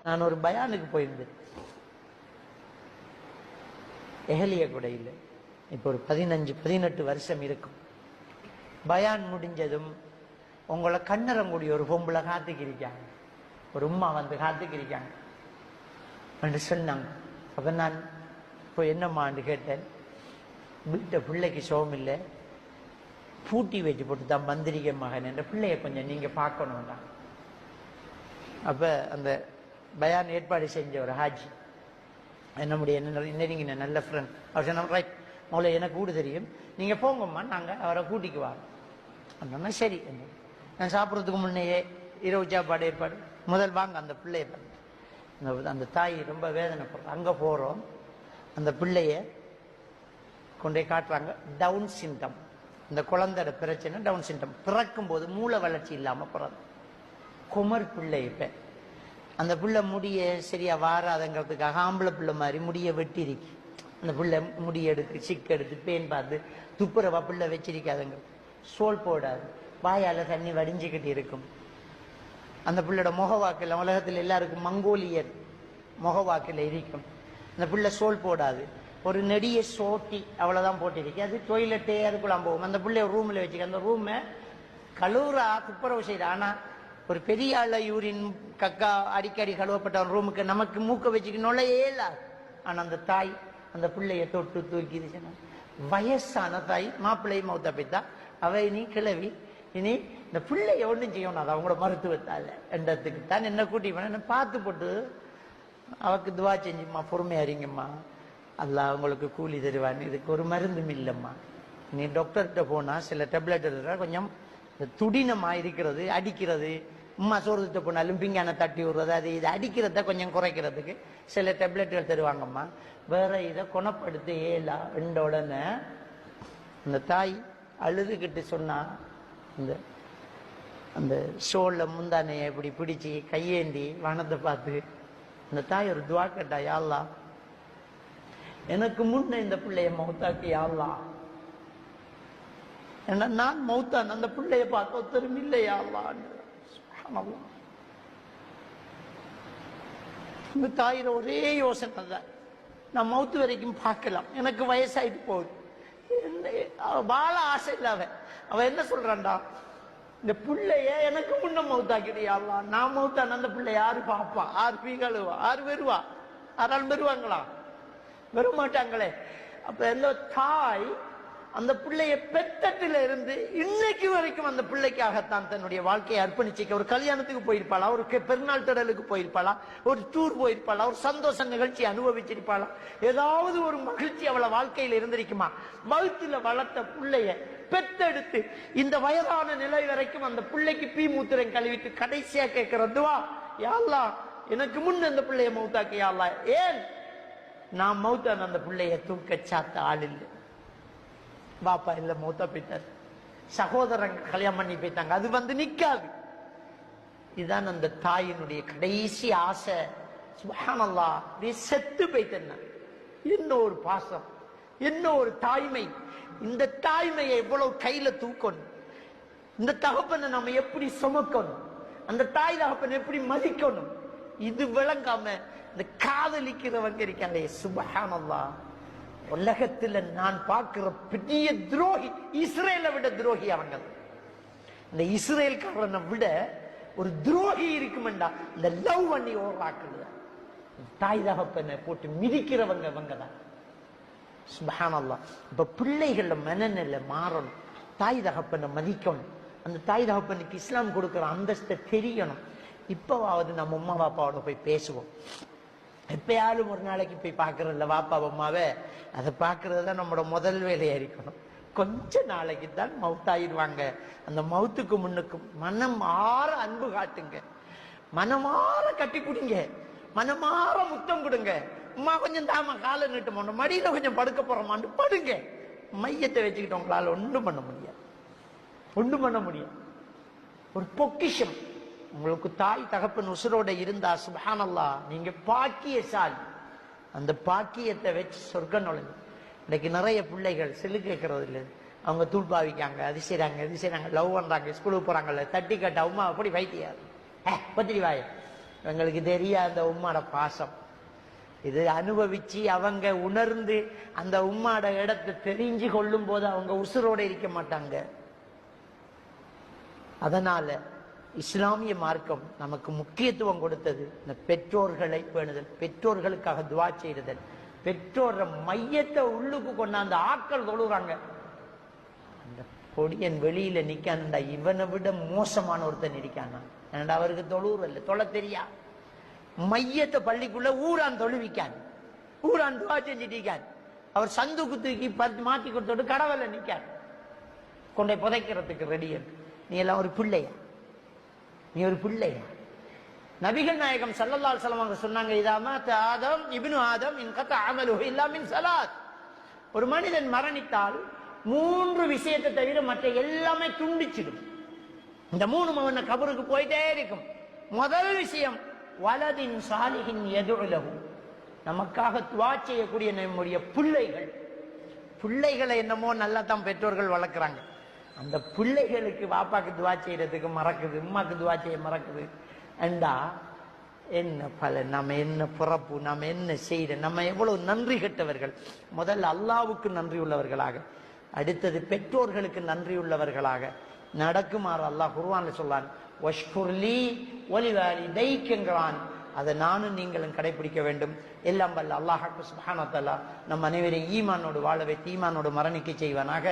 நான் ஒரு பயானுக்கு போயிருந்தேன் எஹலிய குடையில். இப்போ ஒரு 15-18 வருஷம் இருக்கும். பயான் முடிஞ்சதும் உங்களை கண்ணரங்குடி ஒரு பொம்பளை காத்துக்கிருக்காங்க, ஒரு உம்மா வந்து காத்துக்கிருக்காங்க என்று சொன்னாங்க. அப்ப நான் இப்போ என்னம்மான்னு கேட்டேன். வீட்டை பிள்ளைக்கு சோகம் இல்லை, பூட்டி வச்சு போட்டு தான் மந்திரிக்க மகன் என்ற பிள்ளைய கொஞ்சம் நீங்க பார்க்கணும்டா. அப்ப அந்த பயான் ஏற்பாடு செஞ்ச ஒரு ஹாஜி, நம்முடைய நெருங்கின நல்ல ஃப்ரெண்ட், அவர் சொன்ன ரைட் மௌல எனக்கு கூட தெரியும், நீங்க போங்கம்மா நாங்க அவரை கூட்டிக்கு வரோம் அப்படின்னா சரி. நான் சாப்பிட்றதுக்கு முன்னையே இரவு சாப்பாடு ஏற்பாடு, முதல் வாங்க அந்த பிள்ளைய பாருங்க. அந்த தாய் ரொம்ப வேதனைப்படுற, அங்க போறோம், அந்த பிள்ளைய கொண்டே காட்டுறாங்க. டவுன் சிண்டம், இந்த குழந்தையோட பிரச்சனை டவுன் சிண்டம். பிறக்கும் போது மூளை வளர்ச்சி இல்லாம பிறந்த குமர் பிள்ளை. இப்ப அந்த பிள்ளை முடிய சரியா வாராதங்கிறதுக்காக ஆம்பளை பிள்ளை மாதிரி முடிய வெட்டி இருக்கு. அந்த பிள்ளை முடிய எடுத்து சிக்கு எடுத்து பேன் பார்த்து துப்புரவா பிள்ளை வச்சிருக்காதுங்க. சோல் போடாது, வாயால தண்ணி வடிஞ்சுக்கிட்டு இருக்கும். அந்த பிள்ளையோட முகவாக்கில் உலகத்தில் எல்லாருக்கும் மங்கோலியர் முகவாக்கில் இருக்கும். அந்த பிள்ளை சோல் போடாது, ஒரு நெடிய சோட்டி அவ்வளவுதான் போட்டிருக்கு. அது டொய்லெட்டே அதுக்குள்ளாம் போகும். அந்த பிள்ளைய ரூம்ல வச்சுக்க, அந்த ரூமை கழுவுறா துப்புரவு செய்யற. ஆனா ஒரு பெரிய ஆள யூரின் கக்கா அடிக்கடி கழுவப்பட்ட ரூமுக்கு நமக்கு மூக்க வச்சுக்க நுழையல. ஆனா அந்த தாய் அந்த பிள்ளைய தொட்டு தூக்கி வயசான தாய், மாப்பிள்ளை மௌத்த போய்த்தா, அவ இனி கிளவி, இனி இந்த பிள்ளைய ஒன்றும் செய்யணும், அது அவங்களோட மருத்துவத்தால என்றதுக்கு தான் என்ன கூட்டி பார்த்து போட்டு அவக்கு துவா செஞ்சுமா, பொறுமையா இருங்கம்மா, அல்லாஹ் அவங்களுக்கு கூலி தருவான்னு. இதுக்கு ஒரு மருந்தும் இல்லைம்மா. நீ டாக்டர்கிட்ட போனா சில டேப்லெட் கொஞ்சம் துடினமா இருக்கிறது, அடிக்கிறது, உம்மா சோறுகிட்ட போனாலும் பிங்கான தட்டி விடுறது, அது இது அடிக்கிறத கொஞ்சம் குறைக்கிறதுக்கு சில டேப்லெட்டுகள் தருவாங்கம்மா, வேற இதை குணப்படுத்த ஏலா என்ற உடனே அந்த தாய் அழுதுகிட்டு சொன்னா, அந்த ஷோல்ல முந்தானைய இப்படி பிடிச்சி கையேந்தி வானத்தை பார்த்து அந்த தாய் ஒரு துவா கேட்டா, யா அல்லாஹ் எனக்கு முன்ன இந்த பிள்ளைய மௌத்தாக்கி யா அல்லாஹ், ஏன்னா நான் மௌத்தான் அந்த பிள்ளைய பார்க்க ஒருத்தரும் இல்லையா அல்லாஹ். இந்த தாயிர ஒரே யோசனை தான், நான் மௌத்து வரைக்கும் பார்க்கலாம், எனக்கு வயசாயிட்டு போகுது, வாழ ஆசை இல்ல. அவ என்ன சொல்றான்டா, இந்த பிள்ளைய எனக்கு முன்ன மௌத்தாக்கிறியா அல்லாஹ், நான் மௌத்தான் அந்த பிள்ளை யாரு பாப்பா, ஆறு பீகளுவா, ஆறு வருவா, ஆறாள் வருவாங்களா, வர மாட்டாங்களே. அப்ப இந்த தாய் அந்த பிள்ளைய பெத்தட்டில இருந்து இன்னைக்கு வரைக்கும் அந்த பிள்ளைக்காகத்தான் தன்னுடைய வாழ்க்கையை அர்ப்பணிச்சிக்க. ஒரு கல்யாணத்துக்கு போயிருப்பாளா, ஒரு பெருநாள் திடலுக்கு போயிருப்பாளா, ஒரு டூர் போயிருப்பாளா, ஒரு சந்தோஷ நிகழ்ச்சி அனுபவிச்சிருப்பாளா, ஏதாவது ஒரு மகிழ்ச்சி அவளை வாழ்க்கையில் இருந்திருக்குமா? வயிற்றுல வளர்த்த பிள்ளைய பெத்தெடுத்து இந்த வயதான நிலை வரைக்கும் அந்த பிள்ளைக்கு பீ மூத்திரம் கழுவிட்டு கடைசியா கேட்கிற துவா, யா அல்லாஹ் எனக்கு முன் அந்த பிள்ளைய மௌத்தாக்கு யா அல்லாஹ். ஏன் நான் மௌத்தான் அந்த பிள்ளைய தூக்க சாத்த ஆள் இல்லை, பாப்பா இல்ல மௌத்தா போயிட்டார், சகோதரங்க கல்யாணம் பண்ணி போயிட்டாங்க, அது வந்து நிக்காது. இதுதான் அந்த தாயினுடைய கடைசி ஆசை. சுப்ஹானல்லாஹ், நீ செத்து போயிட்டேன்னா என்ன ஒரு பாசம், என்ன ஒரு தாய்மை. இந்த தாய்மையை எவ்வளவு கையில தூக்கணும், இந்த தகப்பனை நம்ம எப்படி சுமக்கணும், அந்த தாய் தகப்பனை எப்படி மதிக்கணும், இது விளங்காம இந்த காதலிக்கிறவங்க இருக்காங்க. சுப்ஹானல்லாஹ், உலகத்துல நான் பார்க்கிற பெரிய துரோகி இஸ்ரேலை விட துரோகி அவங்க. இந்த இஸ்ரேல்காரனை விட ஒரு துரோகி இருக்குமெண்டா இந்த லவ் பண்ணி ஓராக்குது. தாய் தகப்பனை போட்டு மிதிக்கிறவங்க இவங்கதான். சுப்ஹானல்லாஹ். இப்ப பிள்ளைகள மனநிலை மாறணும், தாய் தகப்பனை மதிக்கணும், அந்த தாய் தகப்பனுக்கு இஸ்லாம் கொடுக்கிற அந்தஸ்தை தெரியணும். இப்பவாவது நம்ம அம்மா பாப்பாவோட போய் பேசுவோம். எப்பயாலும் ஒரு நாளைக்கு போய் பாக்குறதில்ல வாப்பா அம்மாவை, அதை பாக்குறதுதான் நம்மளோட முதல் வேலையா இருக்கணும். கொஞ்ச நாளைக்கு தான் மவுத்தாயிடுவாங்க. அந்த மவுத்துக்கு முன்னுக்கு மனமாற அன்பு காட்டுங்க, மனமாற கட்டி குடிங்க, மனமாற முத்தம் கொடுங்க. அம்மா கொஞ்சம் தாமா காலை நீட்டு போனோம், மடியில கொஞ்சம் படுக்க போறோமான்னு படுங்க. மையத்தை வச்சுக்கிட்டு உங்களால ஒன்றும் பண்ண முடியாது, ஒன்றும் பண்ண முடியாது. ஒரு பொக்கிஷம் உங்களுக்கு தாய் தகப்பன் உசுரோட இருந்தா சுப்ஹானல்லாஹ் நீங்க பாக்கியசாலி. அந்த பாக்கியத்தை வச்சு சொர்க்கம் நுழைஞ்சு. இன்னைக்கு நிறைய பிள்ளைகள் செல்லு கேட்கறது இல்லை, அவங்க தூள்பாவிக்காங்க, அது செய்றாங்க, இது செய்றாங்க, லவ் பண்றாங்க, ஸ்கூலுக்கு போறாங்கல்ல, தட்டி கட்ட உமா அப்படி வைத்தியாரு பத்திரி வாய எங்களுக்கு தெரியாத அந்த உம்மாட பாசம். இது அனுபவிச்சு அவங்க உணர்ந்து அந்த உம்மாட இடத்தை தெரிஞ்சு கொள்ளும் போது அவங்க உசுரோட இருக்க மாட்டாங்க. அதனால இஸ்லாமிய மார்க்கம் நமக்கு முக்கியத்துவம் கொடுத்தது இந்த பெற்றோர்களை பேணுதல், பெற்றோர்களுக்காக துவா செய்தல். பெற்றோர் மையத்தை உள்ளுக்கு கொண்டாந்து ஆட்கள் தொழுறாங்க. அந்த பொடியன் வெளியில நிக்கான்டா, இவனை விட மோசமான ஒருத்தன் இருக்கானா? ஏன்னா அவருக்கு தொழுவுற இல்லை, தொலை தெரியா. மையத்தை பள்ளிக்குள்ள ஊரான் தொழுவிக்கான், ஊரான் துவா செஞ்சுட்டிருக்கான். அவர் சந்துக்கு தூக்கி மாத்தி கொடுத்தோடு கடவுள நிக்கான், கொண்டை புதைக்கிறதுக்கு ரெடி இருக்கு. நீ எல்லாம் ஒரு பிள்ளையா? நீ ஒரு பிள்ளையா? நபிகள் நாயகம் ஸல்லல்லாஹு அலைஹி வஸல்லம் சொன்னாங்க, இதாமா ஆதம் இப்னு ஆதம் இன்கத அமலுஹு இல்லா மின் ஸலாத். ஒரு மனிதன் மரணித்தால் 3 விஷயத்தை தவிர மற்ற எல்லாமே துண்டிச்சிடும். இந்த 3 அவன கபருக்கு போயிட்டே இருக்கும். முதல் விஷயம் வலதின் சாலிஹின் யதுஉ லஹு, நமக்காக துஆ செய்யக்கூடிய நம்முடைய பிள்ளைகள். பிள்ளைகளை என்னமோ நல்லா தான் பெற்றோர்கள் வளர்க்குறாங்க. அந்த பிள்ளைகளுக்கு வாப்பாக்கு துவா செய்யறதுக்கு மறக்குது, உம்மாக்கு துவா செய்ய மறக்குது. அண்டா என்ன பலன், நம்ம என்ன பிறப்பு, நம்ம என்ன செய்த, நம்ம எவ்வளவு நன்றி கெட்டவர்கள். முதல்ல அல்லாவுக்கு நன்றி உள்ளவர்களாக, அடுத்தது பெற்றோர்களுக்கு நன்றி உள்ளவர்களாக நடக்குமாறு அல்லாஹ் குர்ஆன்ல சொல்லான். வஷ்குர்லி வலிவாலிதைக்கிறான். அதை நானும் நீங்களும் கடைபிடிக்க வேண்டும். எல்லாம் வல்ல அல்லாஹ் சுப்ஹானஹு வ தஆலா நம் அனைவரையும் ஈமானோடு வாழ வைத்து ஈமானோடு மரணிக்க செய்வானாக.